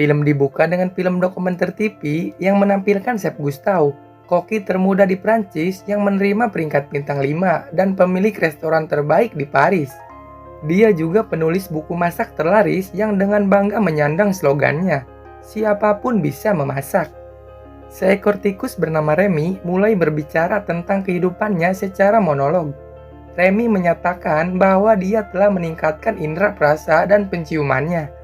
Film dibuka dengan film dokumenter TV yang menampilkan Chef Gustav, koki termuda di Prancis yang menerima peringkat bintang 5 dan pemilik restoran terbaik di Paris. Dia juga penulis buku masak terlaris yang dengan bangga menyandang slogannya, "Siapapun bisa memasak." Seekor tikus bernama Remy mulai berbicara tentang kehidupannya secara monolog. Remy menyatakan bahwa dia telah meningkatkan indera perasa dan penciumannya.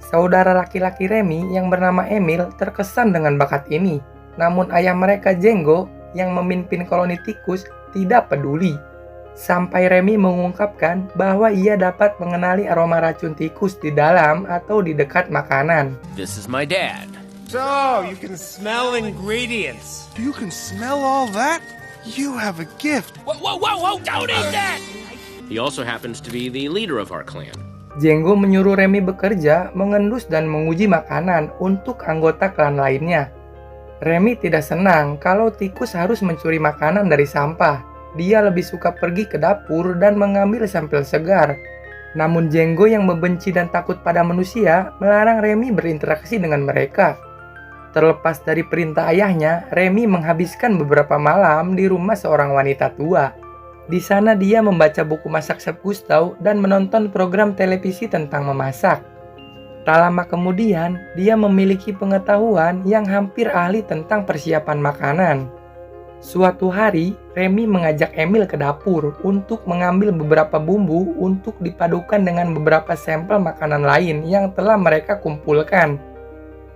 Saudara laki-laki Remy yang bernama Emil terkesan dengan bakat ini, namun ayah mereka Django yang memimpin koloni tikus tidak peduli. Sampai Remy mengungkapkan bahwa ia dapat mengenali aroma racun tikus di dalam atau di dekat makanan. This is my dad. So, you can smell ingredients. You can smell all that? You have a gift. Whoa, don't eat that! He also happens to be the leader of our clan. Django menyuruh Remy bekerja, mengendus dan menguji makanan untuk anggota klan lainnya. Remy tidak senang kalau tikus harus mencuri makanan dari sampah. Dia lebih suka pergi ke dapur dan mengambil sampel segar. Namun Django yang membenci dan takut pada manusia melarang Remy berinteraksi dengan mereka. Terlepas dari perintah ayahnya, Remy menghabiskan beberapa malam di rumah seorang wanita tua. Di sana dia membaca buku masak Chef Gustav dan menonton program televisi tentang memasak. Tak lama kemudian, dia memiliki pengetahuan yang hampir ahli tentang persiapan makanan. Suatu hari, Remy mengajak Emil ke dapur untuk mengambil beberapa bumbu untuk dipadukan dengan beberapa sampel makanan lain yang telah mereka kumpulkan.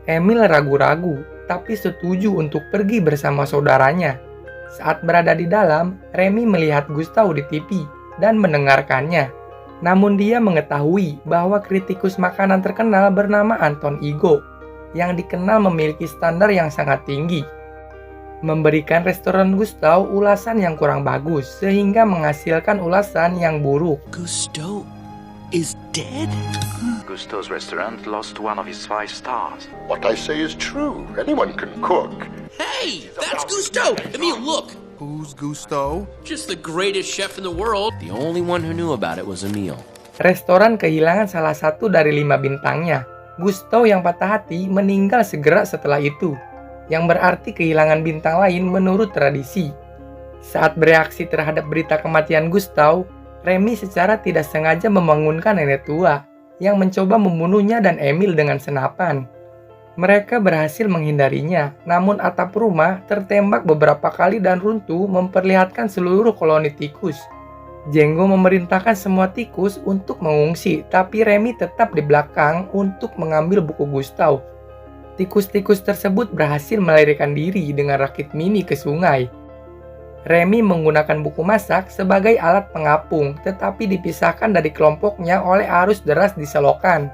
Emil ragu-ragu, tapi setuju untuk pergi bersama saudaranya. Saat berada di dalam, Remy melihat Gustav di TV dan mendengarkannya. Namun dia mengetahui bahwa kritikus makanan terkenal bernama Anton Ego, yang dikenal memiliki standar yang sangat tinggi, memberikan restoran Gustav ulasan yang kurang bagus, sehingga menghasilkan ulasan yang buruk. Gustav is dead? Gustav's restaurant lost one of his 5 stars. What I say is true. Anyone can cook. Hey, that's Gustav! I mean, look! Who's Gustav? Just the greatest chef in the world. The only one who knew about it was Emil. Restoran kehilangan salah satu dari 5 bintangnya. Gustav yang patah hati meninggal segera setelah itu, yang berarti kehilangan bintang lain menurut tradisi. Saat bereaksi terhadap berita kematian Gustav, Remy secara tidak sengaja membangunkan nenek tua yang mencoba membunuhnya dan Emil dengan senapan. Mereka berhasil menghindarinya, namun atap rumah tertembak beberapa kali dan runtuh memperlihatkan seluruh koloni tikus. Django memerintahkan semua tikus untuk mengungsi, tapi Remy tetap di belakang untuk mengambil buku Gustav. Tikus-tikus tersebut berhasil melarikan diri dengan rakit mini ke sungai. Remy menggunakan buku masak sebagai alat pengapung, tetapi dipisahkan dari kelompoknya oleh arus deras di selokan.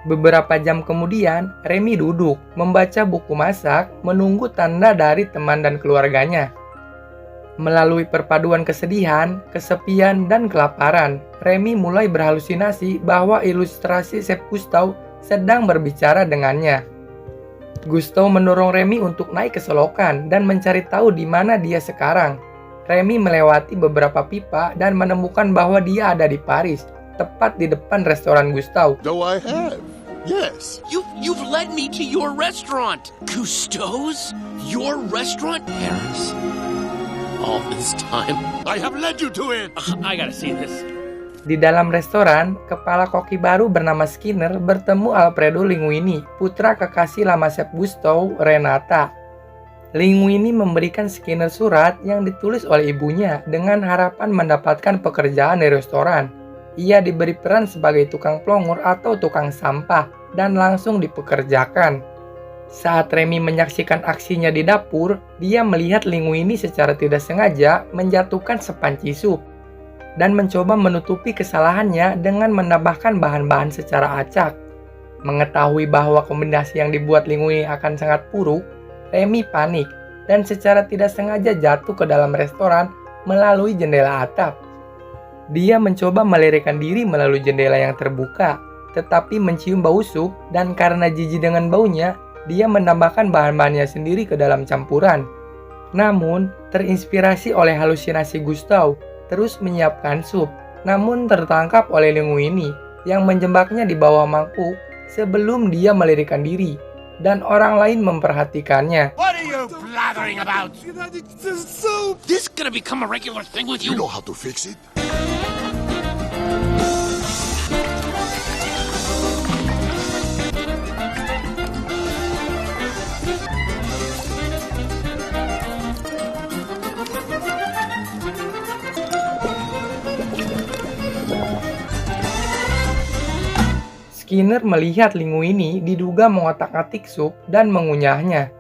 Beberapa jam kemudian, Remy duduk, membaca buku masak, menunggu tanda dari teman dan keluarganya. Melalui perpaduan kesedihan, kesepian, dan kelaparan, Remy mulai berhalusinasi bahwa ilustrasi Chef Gustav sedang berbicara dengannya. Gustav mendorong Remy untuk naik ke selokan dan mencari tahu di mana dia sekarang. Remy melewati beberapa pipa dan menemukan bahwa dia ada di Paris, tepat di depan restoran Gustav. So I have. Yes. You've led me to your restaurant. Gustav's? Your restaurant? Paris? All this time? I have led you to it. I gotta see this. Di dalam restoran, kepala koki baru bernama Skinner bertemu Alfredo Linguini, putra kekasih lama Chef Gustav, Renata. Linguini memberikan Skinner surat yang ditulis oleh ibunya dengan harapan mendapatkan pekerjaan di restoran. Ia diberi peran sebagai tukang pelongur atau tukang sampah dan langsung dipekerjakan. Saat Remy menyaksikan aksinya di dapur, dia melihat Linguini secara tidak sengaja menjatuhkan sepanci sup dan mencoba menutupi kesalahannya dengan menambahkan bahan-bahan secara acak. Mengetahui bahwa kombinasi yang dibuat Linguini akan sangat buruk, Remy panik dan secara tidak sengaja jatuh ke dalam restoran melalui jendela atap. Dia mencoba melarikan diri melalui jendela yang terbuka, tetapi mencium bau sup dan karena jijik dengan baunya, dia menambahkan bahan-bahannya sendiri ke dalam campuran. Namun, terinspirasi oleh halusinasi Gustav, terus menyiapkan sup, namun tertangkap oleh Linguini yang menjebaknya di bawah mangkuk sebelum dia melirikan diri dan orang lain memperhatikannya. What are you blathering about? This gonna become a regular thing with You you? know how to fix it. Skinner melihat Linguini diduga mengotak-atik sup dan mengunyahnya.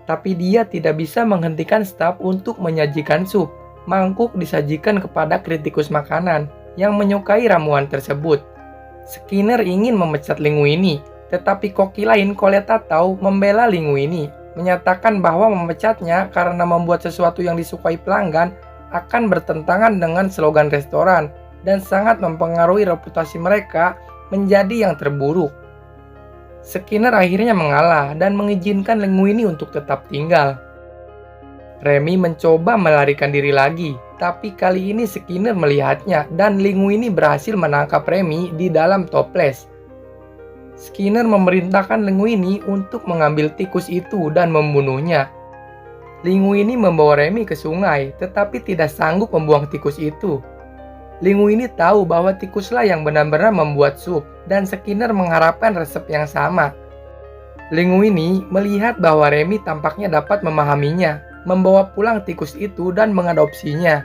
Tapi dia tidak bisa menghentikan staf untuk menyajikan sup. Mangkuk disajikan kepada kritikus makanan yang menyukai ramuan tersebut. Skinner ingin memecat Linguini, tetapi koki lain Colette Tatau membela Linguini, menyatakan bahwa memecatnya karena membuat sesuatu yang disukai pelanggan akan bertentangan dengan slogan restoran dan sangat mempengaruhi reputasi mereka menjadi yang terburuk. Skinner akhirnya mengalah dan mengizinkan Linguini untuk tetap tinggal. Remy mencoba melarikan diri lagi, tapi kali ini Skinner melihatnya dan Linguini berhasil menangkap Remy di dalam toples. Skinner memerintahkan Linguini untuk mengambil tikus itu dan membunuhnya. Linguini membawa Remy ke sungai, tetapi tidak sanggup membuang tikus itu. Linguini tahu bahwa tikuslah yang benar-benar membuat sup, dan Skinner mengharapkan resep yang sama. Linguini melihat bahwa Remy tampaknya dapat memahaminya, membawa pulang tikus itu dan mengadopsinya.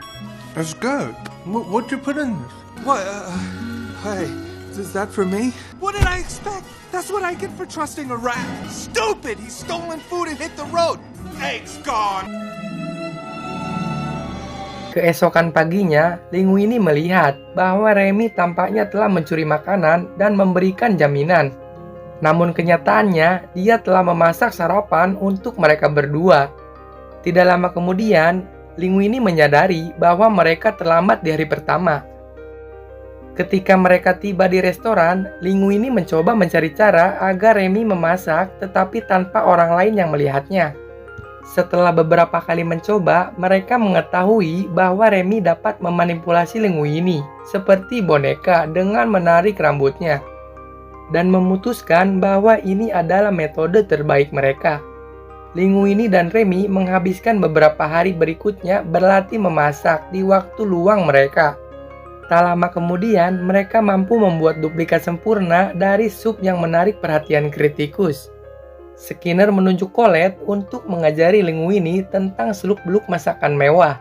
That's good. What'd you put in this? What? Hey, is that for me? What did I expect? That's what I get for trusting a rat. Stupid! He's stolen food and hit the road. Eggs gone. Keesokan paginya, Linguini melihat bahwa Remy tampaknya telah mencuri makanan dan memberikan jaminan. Namun kenyataannya, dia telah memasak sarapan untuk mereka berdua. Tidak lama kemudian, Linguini menyadari bahwa mereka terlambat di hari pertama. Ketika mereka tiba di restoran, Linguini mencoba mencari cara agar Remy memasak tetapi tanpa orang lain yang melihatnya. Setelah beberapa kali mencoba, mereka mengetahui bahwa Remy dapat memanipulasi Linguini seperti boneka dengan menarik rambutnya dan memutuskan bahwa ini adalah metode terbaik mereka. Linguini dan Remy menghabiskan beberapa hari berikutnya berlatih memasak di waktu luang mereka. Tak lama kemudian, mereka mampu membuat duplikat sempurna dari sup yang menarik perhatian kritikus. Skinner menunjuk Colette untuk mengajari Linguini tentang seluk-beluk masakan mewah.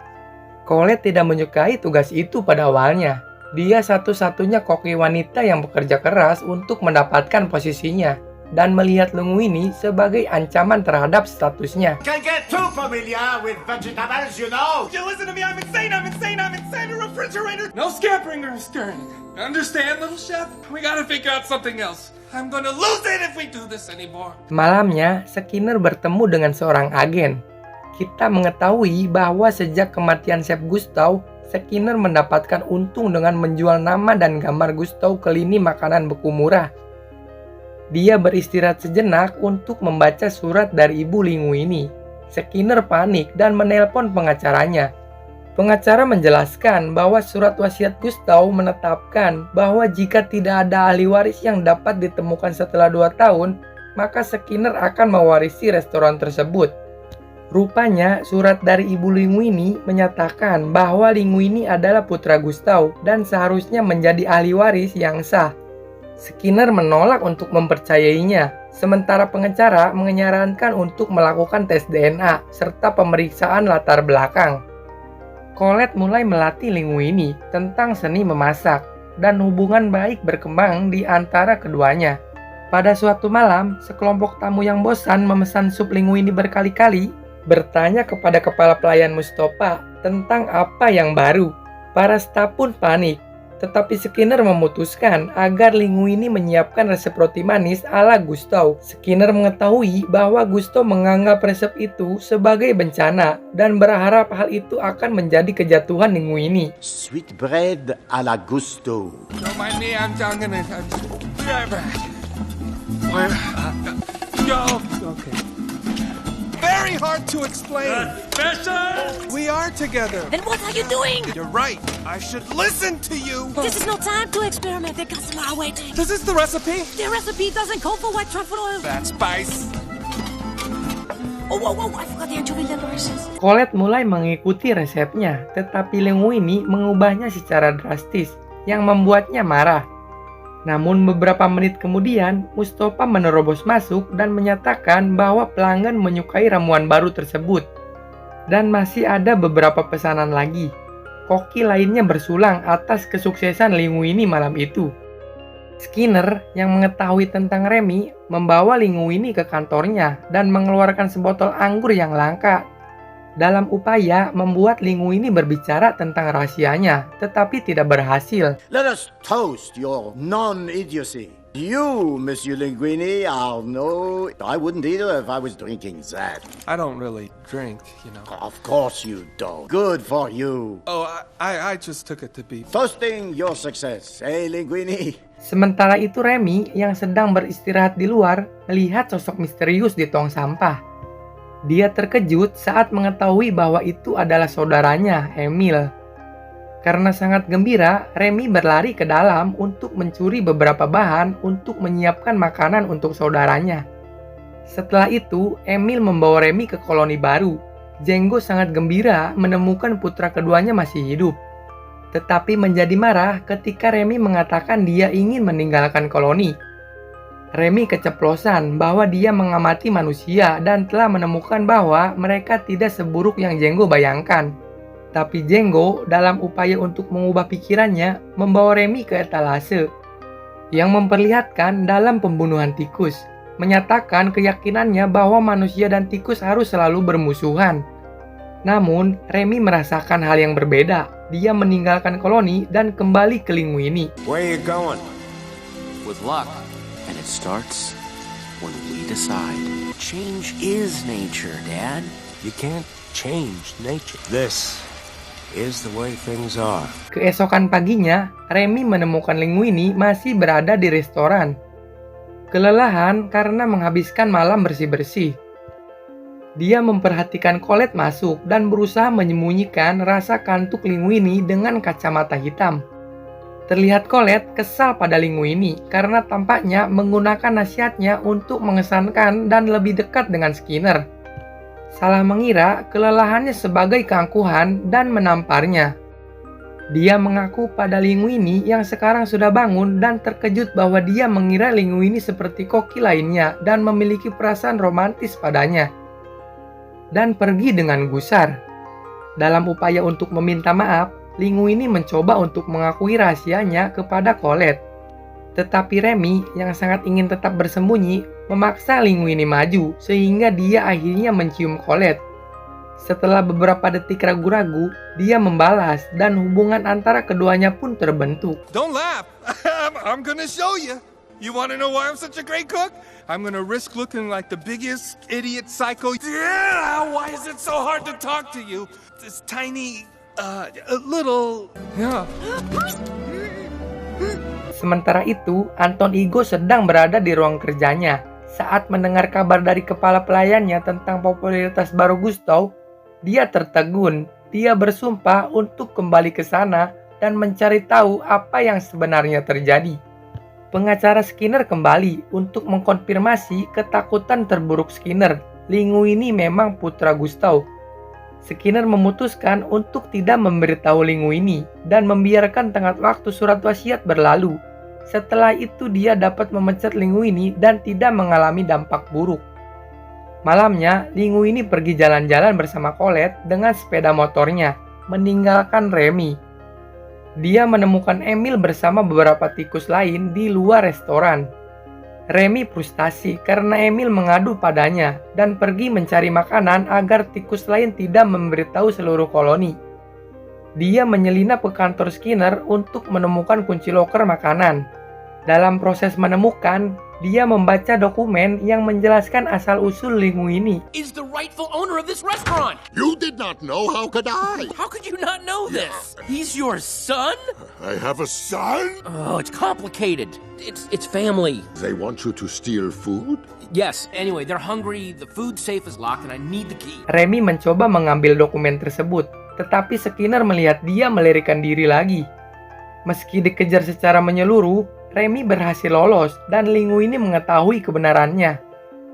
Colette tidak menyukai tugas itu pada awalnya. Dia satu-satunya koki wanita yang bekerja keras untuk mendapatkan posisinya dan melihat Linguini sebagai ancaman terhadap statusnya. Can't get too familiar with vegetables, you know. You listen to me, I'm insane, a refrigerator! No scampering or stirring. Understand, little chef? We gotta figure out something else. I'm gonna lose it if we do this anymore. Malamnya, Skinner bertemu dengan seorang agen. Kita mengetahui bahwa sejak kematian Chef Gustav, Skinner mendapatkan untung dengan menjual nama dan gambar Gustav ke lini makanan beku murah. Dia beristirahat sejenak untuk membaca surat dari ibu Linguini. Skinner panik dan menelpon pengacaranya. Pengacara menjelaskan bahwa surat wasiat Gustav menetapkan bahwa jika tidak ada ahli waris yang dapat ditemukan setelah 2 tahun, maka Skinner akan mewarisi restoran tersebut. Rupanya, surat dari ibu Linguini menyatakan bahwa Linguini adalah putra Gustav dan seharusnya menjadi ahli waris yang sah. Skinner menolak untuk mempercayainya, sementara pengacara menyarankan untuk melakukan tes DNA serta pemeriksaan latar belakang. Colette mulai melatih Linguini tentang seni memasak, dan hubungan baik berkembang di antara keduanya. Pada suatu malam, sekelompok tamu yang bosan memesan sup Linguini berkali-kali, bertanya kepada kepala pelayan Mustafa tentang apa yang baru. Para staf pun panik, tetapi Skinner memutuskan agar Linguini menyiapkan resep roti manis ala Gustav. Skinner mengetahui bahwa Gustav menganggap resep itu sebagai bencana dan berharap hal itu akan menjadi kejatuhan Linguini. Sweet bread à la gusto. Don't mind me, I'm gonna be right back. Where? Yo, okay. very hard to explain. We are together. Then what are you doing? You're right. I should listen to you. This is no time to experiment. The customer are waiting. This is the recipe. The recipe doesn't call for white truffle oil. That's spice. Oh, I forgot the anchovy delicious. Colette mulai mengikuti resepnya, tetapi Linguini mengubahnya secara drastis, yang membuatnya marah. Namun beberapa menit kemudian, Mustafa menerobos masuk dan menyatakan bahwa pelanggan menyukai ramuan baru tersebut. Dan masih ada beberapa pesanan lagi. Koki lainnya bersulang atas kesuksesan Linguini malam itu. Skinner yang mengetahui tentang Remy membawa Linguini ke kantornya dan mengeluarkan sebotol anggur yang langka dalam upaya membuat Linguini berbicara tentang rahasianya, tetapi tidak berhasil. Let us toast your non-idiocy. You, Monsieur Linguini, are no... I wouldn't either if I was drinking that. I don't really drink, you know. Of course you don't. Good for you. Oh, I just took it to be... Toasting your success, eh, Linguini? Sementara itu Remy yang sedang beristirahat di luar melihat sosok misterius di tong sampah. Dia terkejut saat mengetahui bahwa itu adalah saudaranya, Emil. Karena sangat gembira, Remy berlari ke dalam untuk mencuri beberapa bahan untuk menyiapkan makanan untuk saudaranya. Setelah itu, Emil membawa Remy ke koloni baru. Django sangat gembira menemukan putra keduanya masih hidup. Tetapi menjadi marah ketika Remy mengatakan dia ingin meninggalkan koloni. Remy keceplosan bahwa dia mengamati manusia dan telah menemukan bahwa mereka tidak seburuk yang Django bayangkan. Tapi Django dalam upaya untuk mengubah pikirannya membawa Remy ke etalase yang memperlihatkan dalam pembunuhan tikus, menyatakan keyakinannya bahwa manusia dan tikus harus selalu bermusuhan. Namun, Remy merasakan hal yang berbeda. Dia meninggalkan koloni dan kembali ke Linguini. Where you going? With luck. And it starts when we decide. Change is nature, Dad. You can't change nature. This is the way things are. Keesokan paginya, Remy menemukan Linguini masih berada di restoran. Kelelahan karena menghabiskan malam bersih-bersih. Dia memperhatikan Colette masuk dan berusaha menyembunyikan rasa kantuk Linguini dengan kacamata hitam. Terlihat Colette kesal pada Linguini karena tampaknya menggunakan nasihatnya untuk mengesankan dan lebih dekat dengan Skinner. Salah mengira kelelahannya sebagai keangkuhan dan menamparnya. Dia mengaku pada Linguini yang sekarang sudah bangun dan terkejut bahwa dia mengira Linguini seperti koki lainnya dan memiliki perasaan romantis padanya. Dan pergi dengan gusar. Dalam upaya untuk meminta maaf, Linguini mencoba untuk mengakui rahasianya kepada Colette. Tetapi Remy yang sangat ingin tetap bersembunyi memaksa Linguini maju sehingga dia akhirnya mencium Colette. Setelah beberapa detik ragu-ragu, dia membalas dan hubungan antara keduanya pun terbentuk. Don't laugh. I'm gonna show you. You wanna know why I'm such a great cook? I'm gonna risk looking like the biggest idiot psycho. Yeah, why is it so hard to talk to you? This tiny... a little... Yeah. Sementara itu, Anton Ego sedang berada di ruang kerjanya. Saat mendengar kabar dari kepala pelayannya tentang popularitas baru Gustav, dia tertegun. Dia bersumpah untuk kembali ke sana dan mencari tahu apa yang sebenarnya terjadi. Pengacara Skinner kembali untuk mengkonfirmasi ketakutan terburuk Skinner. Linguini memang putra Gustav. Skinner memutuskan untuk tidak memberitahu Linguini dan membiarkan tenggat waktu surat wasiat berlalu. Setelah itu dia dapat memecat Linguini dan tidak mengalami dampak buruk. Malamnya, Linguini pergi jalan-jalan bersama Colette dengan sepeda motornya, meninggalkan Remy. Dia menemukan Emil bersama beberapa tikus lain di luar restoran. Remy frustasi karena Emil mengadu padanya dan pergi mencari makanan agar tikus lain tidak memberitahu seluruh koloni. Dia menyelinap ke kantor Skinner untuk menemukan kunci loker makanan. Dalam proses menemukan, dia membaca dokumen yang menjelaskan asal-usul Linguini. Is the rightful owner of this restaurant. You did not know, how could I? How could you not know this? He's your son? I have a son? Oh, it's complicated. It's family. They want you to steal food? Yes, anyway, they're hungry, the food safe is locked, and I need the key. Remy mencoba mengambil dokumen tersebut, tetapi Skinner melihat dia melarikan diri lagi. Meski dikejar secara menyeluruh, Remy berhasil lolos dan Linguini mengetahui kebenarannya.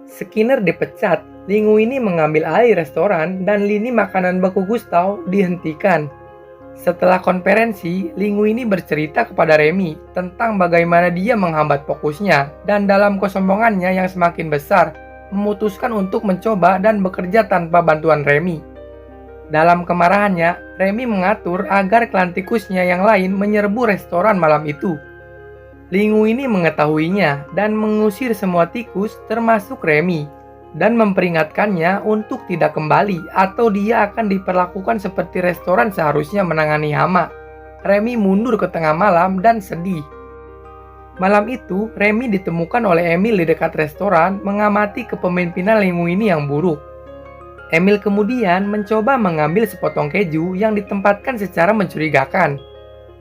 Skinner dipecat, Linguini mengambil alih restoran, dan lini makanan beku Gustav dihentikan. Setelah konferensi, Linguini bercerita kepada Remy tentang bagaimana dia menghambat fokusnya dan dalam kesombongannya yang semakin besar, memutuskan untuk mencoba dan bekerja tanpa bantuan Remy. Dalam kemarahannya, Remy mengatur agar klan tikusnya yang lain menyerbu restoran malam itu. Linguini mengetahuinya dan mengusir semua tikus termasuk Remy, dan memperingatkannya untuk tidak kembali atau dia akan diperlakukan seperti restoran seharusnya menangani hama. Remy mundur ke tengah malam dan sedih. Malam itu, Remy ditemukan oleh Emil di dekat restoran mengamati kepemimpinan Linguini yang buruk. Emil kemudian mencoba mengambil sepotong keju yang ditempatkan secara mencurigakan.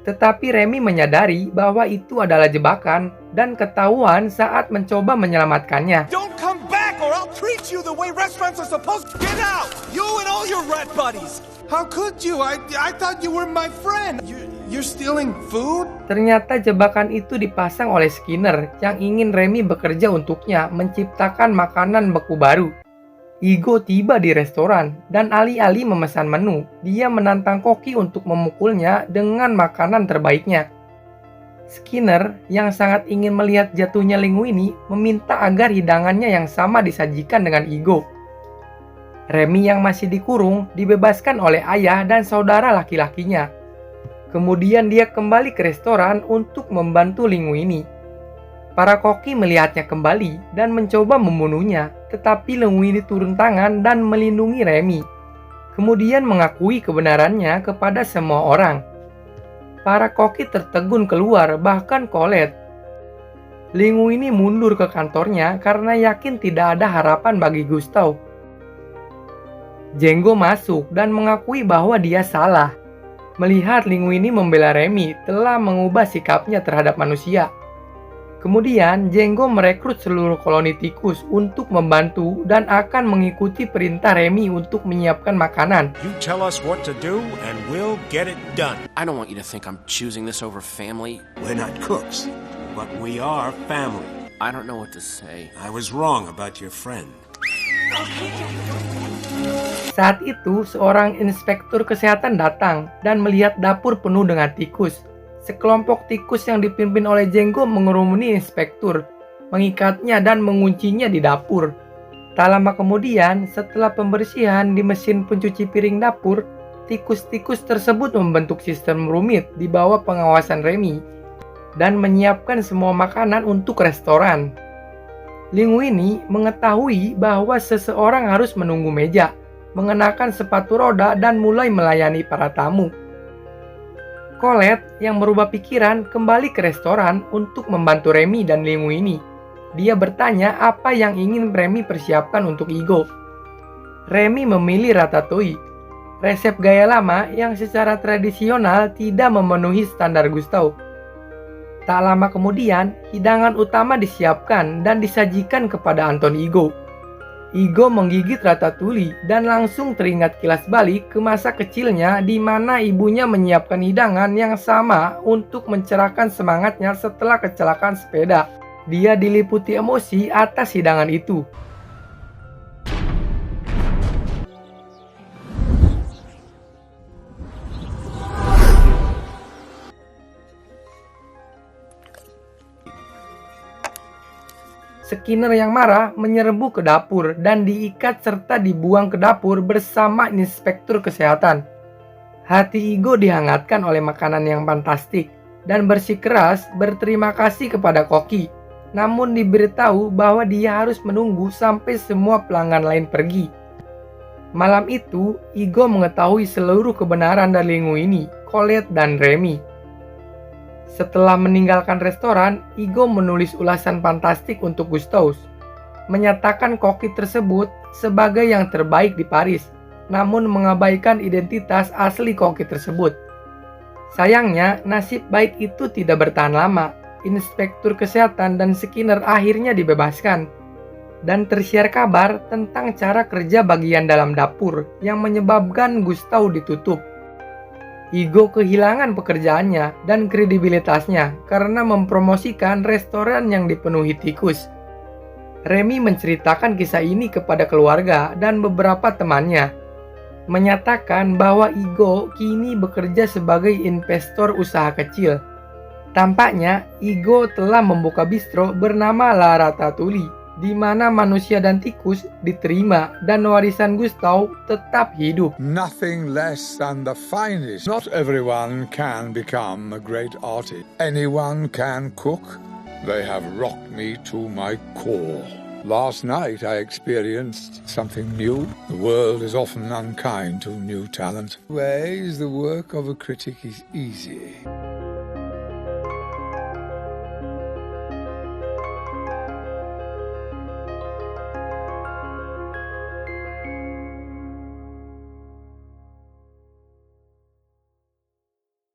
Tetapi Remy menyadari bahwa itu adalah jebakan dan ketahuan saat mencoba menyelamatkannya. Don't come back or I'll treat you the way restaurants are supposed to. Get out! You and all your rat buddies! How could you? I thought you were my friend. You're stealing food? Ternyata jebakan itu dipasang oleh Skinner yang ingin Remy bekerja untuknya menciptakan makanan beku baru. Igo tiba di restoran dan alih-alih memesan menu, dia menantang koki untuk memukulnya dengan makanan terbaiknya. Skinner yang sangat ingin melihat jatuhnya Linguini meminta agar hidangannya yang sama disajikan dengan Igo. Remy yang masih dikurung dibebaskan oleh ayah dan saudara laki-lakinya. Kemudian dia kembali ke restoran untuk membantu Linguini. Para koki melihatnya kembali dan mencoba membunuhnya, tetapi Linguini turun tangan dan melindungi Remy. Kemudian mengakui kebenarannya kepada semua orang. Para koki tertegun keluar, bahkan Colette. Linguini mundur ke kantornya karena yakin tidak ada harapan bagi Gustav. Django masuk dan mengakui bahwa dia salah. Melihat Linguini membela Remy telah mengubah sikapnya terhadap manusia. Kemudian, Django merekrut seluruh koloni tikus untuk membantu dan akan mengikuti perintah Remy untuk menyiapkan makanan. You tell us what to do and we'll get it done. I don't want you to think I'm choosing this over family. We're not cooks, but we are family. I don't know what to say. I was wrong about your friend. Saat itu, seorang inspektur kesehatan datang dan melihat dapur penuh dengan tikus. Sekelompok tikus yang dipimpin oleh Django mengerumuni inspektur, mengikatnya dan menguncinya di dapur. Tak lama kemudian, setelah pembersihan di mesin pencuci piring dapur, tikus-tikus tersebut membentuk sistem rumit di bawah pengawasan Remy dan menyiapkan semua makanan untuk restoran. Linguini mengetahui bahwa seseorang harus menunggu meja, mengenakan sepatu roda dan mulai melayani para tamu. Colette yang berubah pikiran kembali ke restoran untuk membantu Remy dan Linguini. Dia bertanya apa yang ingin Remy persiapkan untuk Igo. Remy memilih ratatouille, resep gaya lama yang secara tradisional tidak memenuhi standar Gustav. Tak lama kemudian, hidangan utama disiapkan dan disajikan kepada Anton Igo. Igo menggigit ratatouille dan langsung teringat kilas balik ke masa kecilnya di mana ibunya menyiapkan hidangan yang sama untuk mencerahkan semangatnya setelah kecelakaan sepeda. Dia diliputi emosi atas hidangan itu. Skinner yang marah menyerbu ke dapur dan diikat serta dibuang ke dapur bersama inspektur kesehatan. Hati Igo dihangatkan oleh makanan yang fantastik dan bersikeras berterima kasih kepada koki. Namun diberitahu bahwa dia harus menunggu sampai semua pelanggan lain pergi. Malam itu, Igo mengetahui seluruh kebenaran dari Linguini, Colette, dan Remy. Setelah meninggalkan restoran, Igo menulis ulasan fantastik untuk Gustav, menyatakan koki tersebut sebagai yang terbaik di Paris, namun mengabaikan identitas asli koki tersebut. Sayangnya, nasib baik itu tidak bertahan lama. Inspektur kesehatan dan Skinner akhirnya dibebaskan. dan tersiar kabar tentang cara kerja bagian dalam dapur yang menyebabkan Gustav ditutup. Igo kehilangan pekerjaannya dan kredibilitasnya karena mempromosikan restoran yang dipenuhi tikus. Remy menceritakan kisah ini kepada keluarga dan beberapa temannya, menyatakan bahwa Igo kini bekerja sebagai investor usaha kecil. Tampaknya Igo telah membuka bistro bernama La Ratatouille, di mana manusia dan tikus diterima dan warisan Gustav tetap hidup. Nothing less than the finest. Not everyone can become a great artist. Anyone can cook. They have rocked me to my core. Last night I experienced something new. The world is often unkind to new talent. Ways the work of a critic is easy.